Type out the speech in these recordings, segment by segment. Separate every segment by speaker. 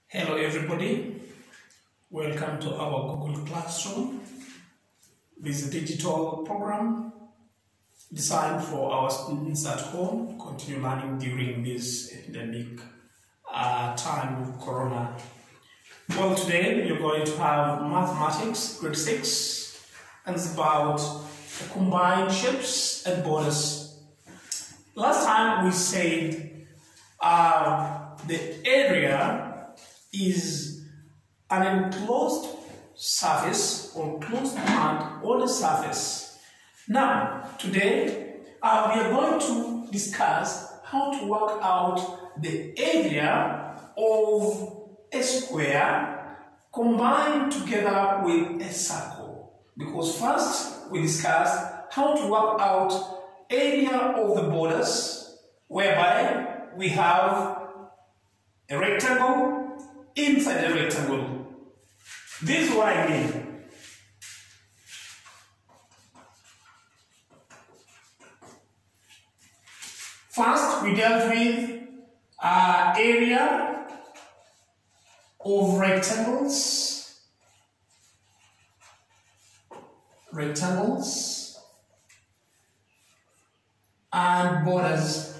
Speaker 1: Hello everybody, welcome to our Google Classroom. This is a digital program designed for our students at home to continue learning during this epidemic time of Corona. Well, today you're going to have mathematics, grade 6, and it's about combined shapes and borders. Last time we said the area is an enclosed surface or closed part on the surface. Now, today we are going to discuss how to work out the area of a square combined together with a circle. Because first we discussed how to work out area of the borders, whereby we have a rectangle inside the rectangle. This is what I mean. First, we dealt with area of rectangles, and borders.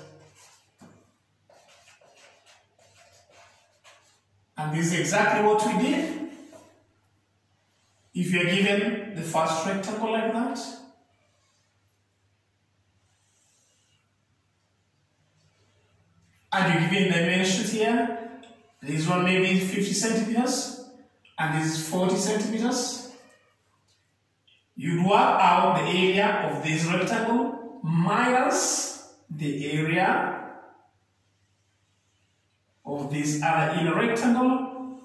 Speaker 1: And this is exactly what we did. If you are given the first rectangle like that, and you're given dimensions here, this one may be 50 centimeters, and this is 40 centimeters. You'd work out the area of this rectangle minus the area of this other inner rectangle,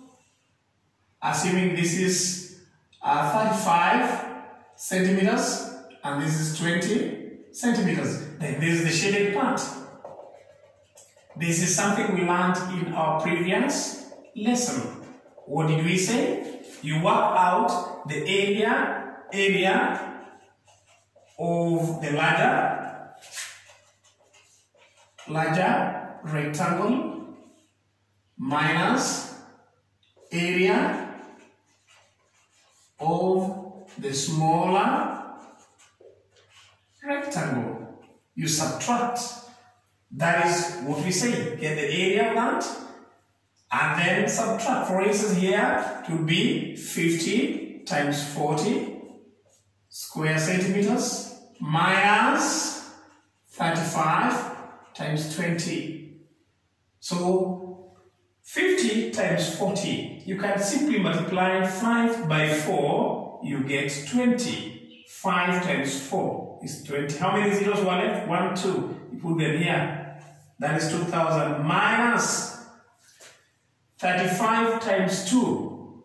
Speaker 1: assuming this is 35 centimeters and this is 20 centimeters. Then this is the shaded part. This is something we learned in our previous lesson. What did we say? You work out the area of the larger rectangle minus area of the smaller rectangle. You subtract. That is what we say. Get the area of that and then subtract. For instance, here it would be 50 times 40 square centimeters minus 35 times 20. So 50 times 40, you can simply multiply 5 by 4, you get 20. 5 times 4 is 20. How many zeros were left? 1, 2. You put them here. That is 2000 minus 35 times 2.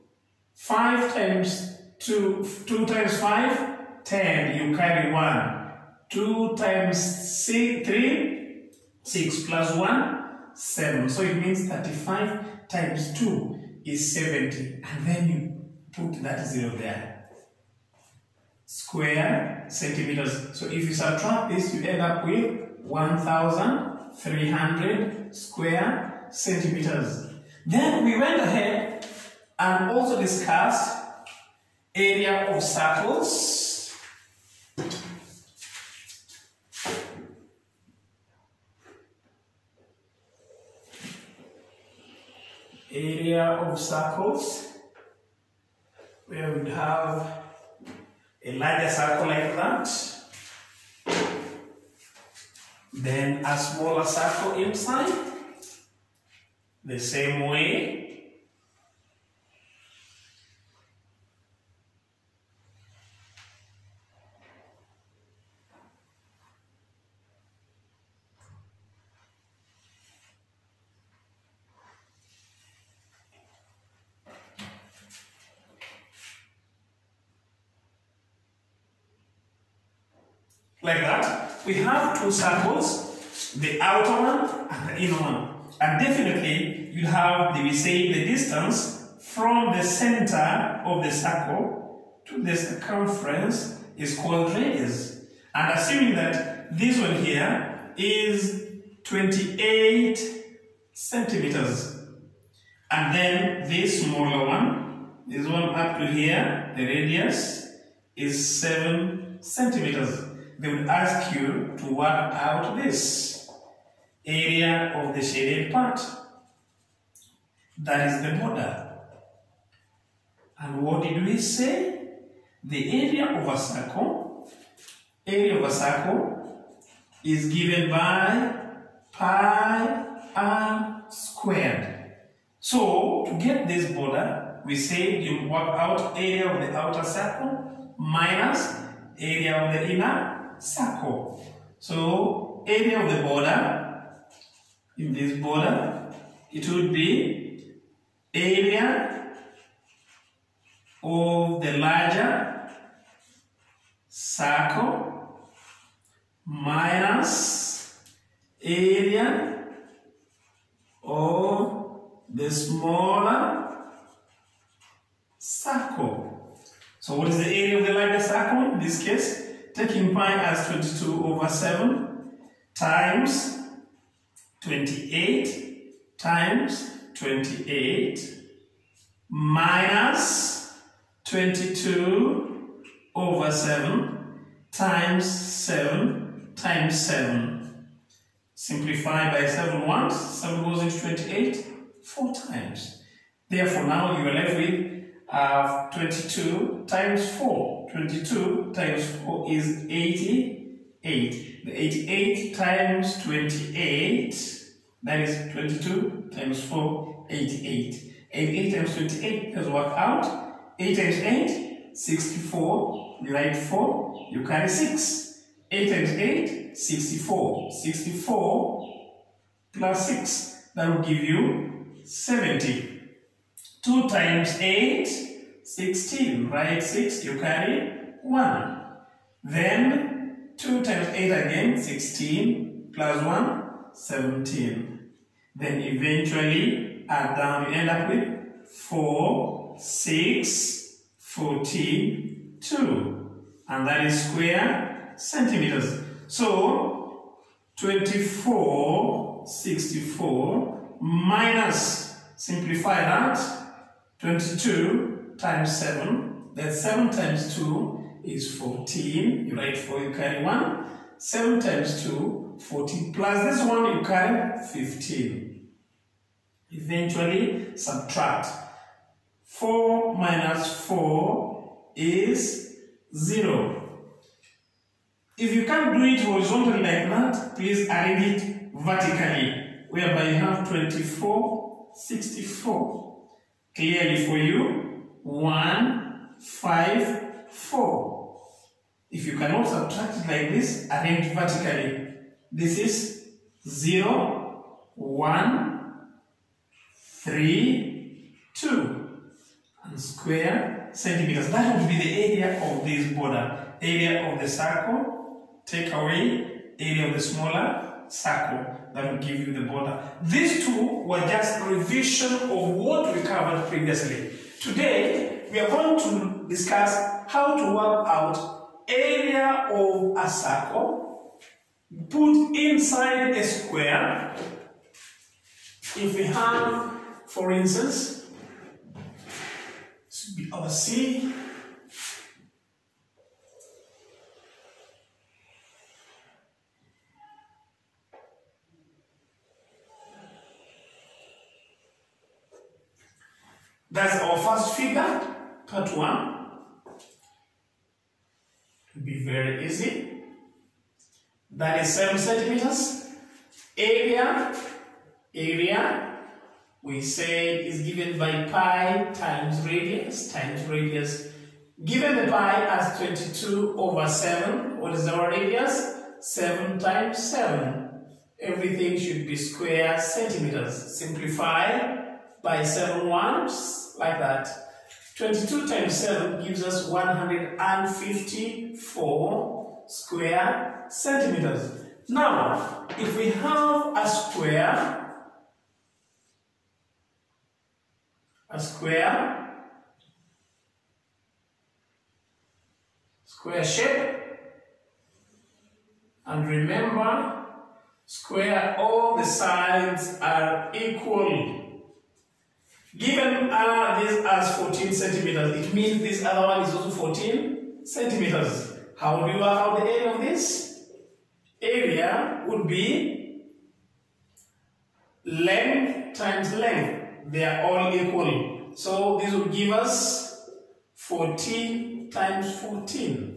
Speaker 1: 5 times 2, 2 times 5, 10. You carry 1. 2 times 3, 6 plus 1. 7. So it means 35 times 2 is 70. And then you put that 0 there. Square centimeters. So if you subtract this, you end up with 1,300 square centimeters. Then we went ahead and also discussed area of circles. Area of circles, where we have a larger circle like that, then a smaller circle inside, the same way. Like that, we have two circles, the outer one and the inner one. And definitely, you have, we say, the distance from the center of the circle to the circumference is called radius. And assuming that this one here is 28 centimeters. And then this smaller one, this one up to here, the radius is 7 centimeters. They will ask you to work out this area of the shaded part. That is the border. And what did we say? The area of a circle is given by pi r squared. So, to get this border, we say you work out area of the outer circle minus area of the inner circle. So, area of the border, in this border, it would be area of the larger circle minus area of the smaller circle. So what is the area of the larger circle? In this case, taking pi as 22 over 7 times 28 times 28 minus 22 over 7 times 7 times 7. Simplify by 7 once, 7 goes into 28, 4 times. Therefore, now you are left with 22 times 4. 22 times 4 is 88. The 88 times 28, that is 22 times 4, 88. 88 times 28, let's work out. 8 times 8, 64. Divide 4, you carry 6. 8 times 8, 64. 64 plus 6, that will give you 70. 2 times 8, 16. Write 6, you carry 1. Then 2 times 8 again, 16 plus 1, 17. Then eventually add down, you end up with 4, 6, 14, 2. And that is square centimeters. So 24, 64 minus, simplify that, 22 times 7, that's 7 times 2 is 14, you write 4, you carry 1, 7 times 2, 14, plus this one you carry 15. Eventually subtract. 4 minus 4 is 0. If you can't do it horizontally like that, please arrange it vertically, whereby you have 24, 64. Clearly for you, 1, 5, 4. If you cannot subtract it like this, arrange vertically. This is 0, 1, 3, 2. And square centimeters. That would be the area of this border. Area of the circle. Take away area of the smaller circle. That will give you the border. These two were just a revision of what we covered previously. Today, we are going to discuss how to work out area of a circle, put inside a square. If we have, for instance, this would be our C. That's our first figure, part 1. It will be very easy. That is 7 centimeters. Area, we say is given by pi times radius. Given the pi as 22 over 7, what is our radius? 7 times 7. Everything should be square centimeters. Simplify by 7 ones, like that. 22 times 7 gives us 154 square centimeters. Now, if we have a square shape, and remember, square, all the sides are equal. Given this as 14 centimeters, it means this other one is also 14 centimeters. How do you work out the area of this? Area would be length times length. They are all equal. So this will give us 14 times 14.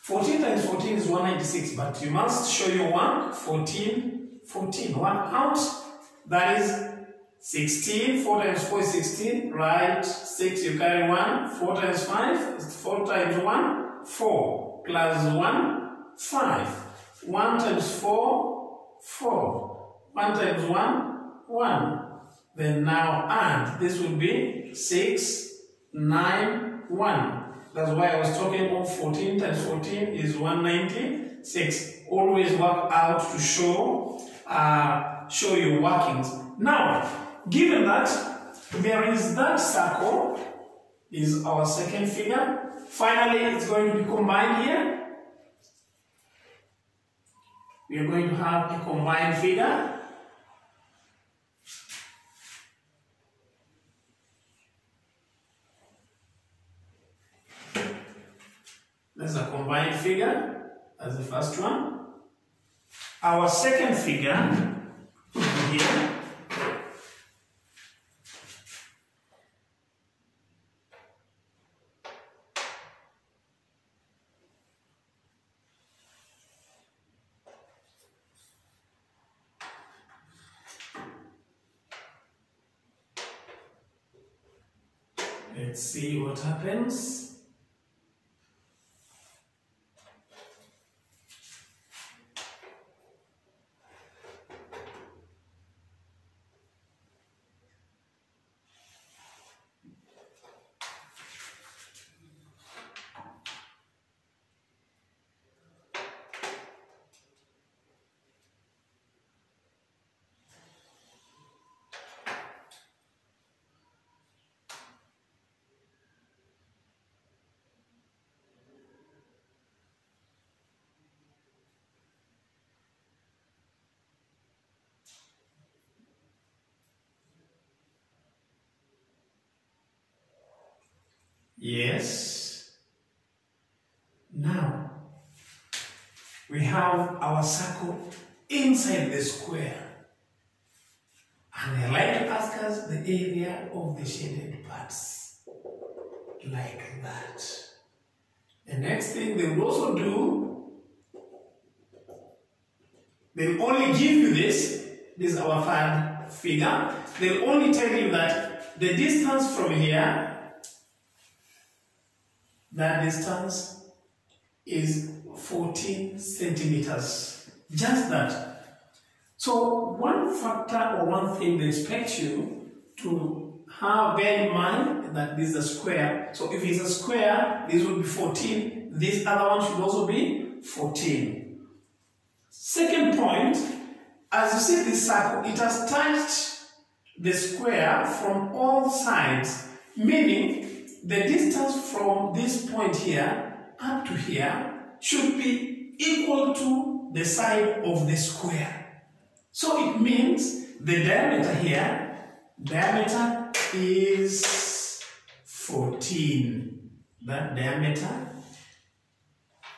Speaker 1: 14 times 14 is 196, but you must show your work. 14, 14. One out. That is 16. 4 times 4 is 16. Right. 6, you carry 1. 4 times 5 is 4 times 1, 4. Plus 1, 5. 1 times 4, 4. 1 times 1, 1. Then now add. This will be 6, 9, 1. That's why I was talking about 14 times 14 is 196. Always work out to show your workings. Now, given that there is that circle, is our second figure. Finally, it's going to be combined here. We are going to have a combined figure. There's a combined figure. That's the first one. Our second figure will be here. Let's see what happens. Yes. Now, we have our circle inside the square. And I like to ask us the area of the shaded parts. Like that. The next thing they will also do, they'll only give you this. This is our third figure. They'll only tell you that the distance from here, that distance is 14 centimeters. Just that. So one factor or one thing they expect you to bear in mind that this is a square. So if it's a square, this would be 14. This other one should also be 14. Second point, as you see this circle, it has touched the square from all sides, meaning the distance from this point here up to here should be equal to the side of the square. So it means the diameter here, diameter is 14. That diameter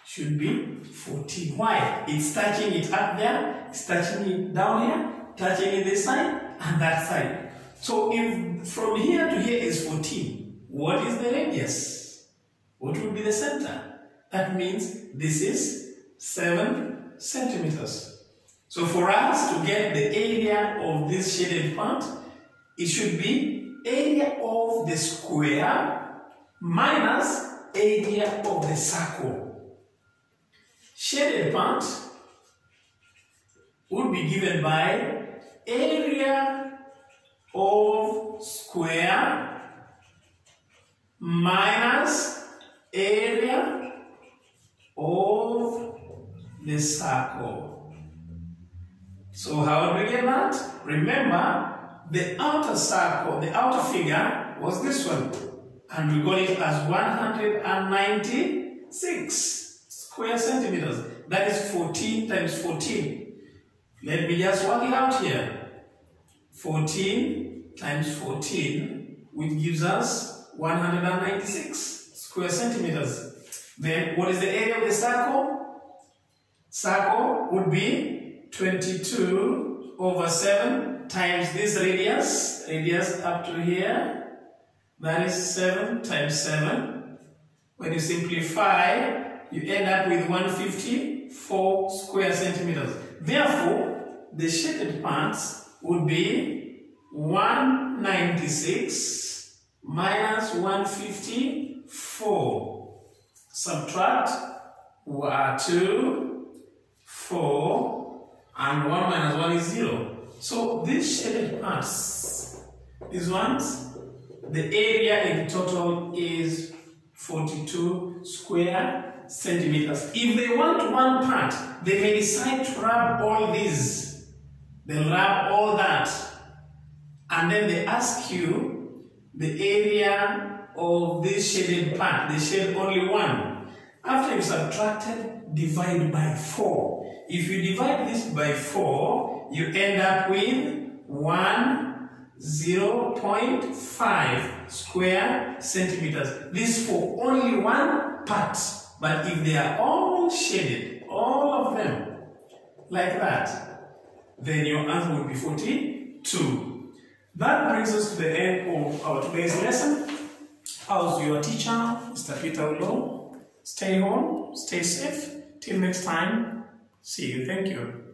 Speaker 1: should be 14. Why? It's touching it up there, it's touching it down here, touching it this side and that side. So if from here to here is 14, what is the radius? What would be the center? That means this is 7 centimeters. So for us to get the area of this shaded part, it should be area of the square minus area of the circle. Shaded part would be given by area of square minus area of the circle. So how do we get that? Remember, the outer circle, the outer figure was this one. And we got it as 196 square centimeters. That is 14 times 14. Let me just work it out here. 14 times 14 which gives us 196 square centimeters. Then what is the area of the circle? Circle would be 22 over 7 times this radius up to here. That is 7 times 7. When you simplify, you end up with 154 square centimeters. Therefore, the shaded parts would be 196 minus 154. Subtract 2, 4, and 1 minus 1 is 0. So these shaded parts, these ones, the area in total is 42 square centimeters. If they want one part, they may decide to rub all these. They'll rub all that. And then they ask you the area of this shaded part. They shade only one. After you subtracted, divide by 4. If you divide this by 4, you end up with 0.5 square centimeters. This for only one part. But if they are all shaded, all of them, like that, then your answer would be 42. That brings us to the end of our today's lesson. I was your teacher, Mr. Peter Oloo. Stay home, stay safe. Till next time, see you. Thank you.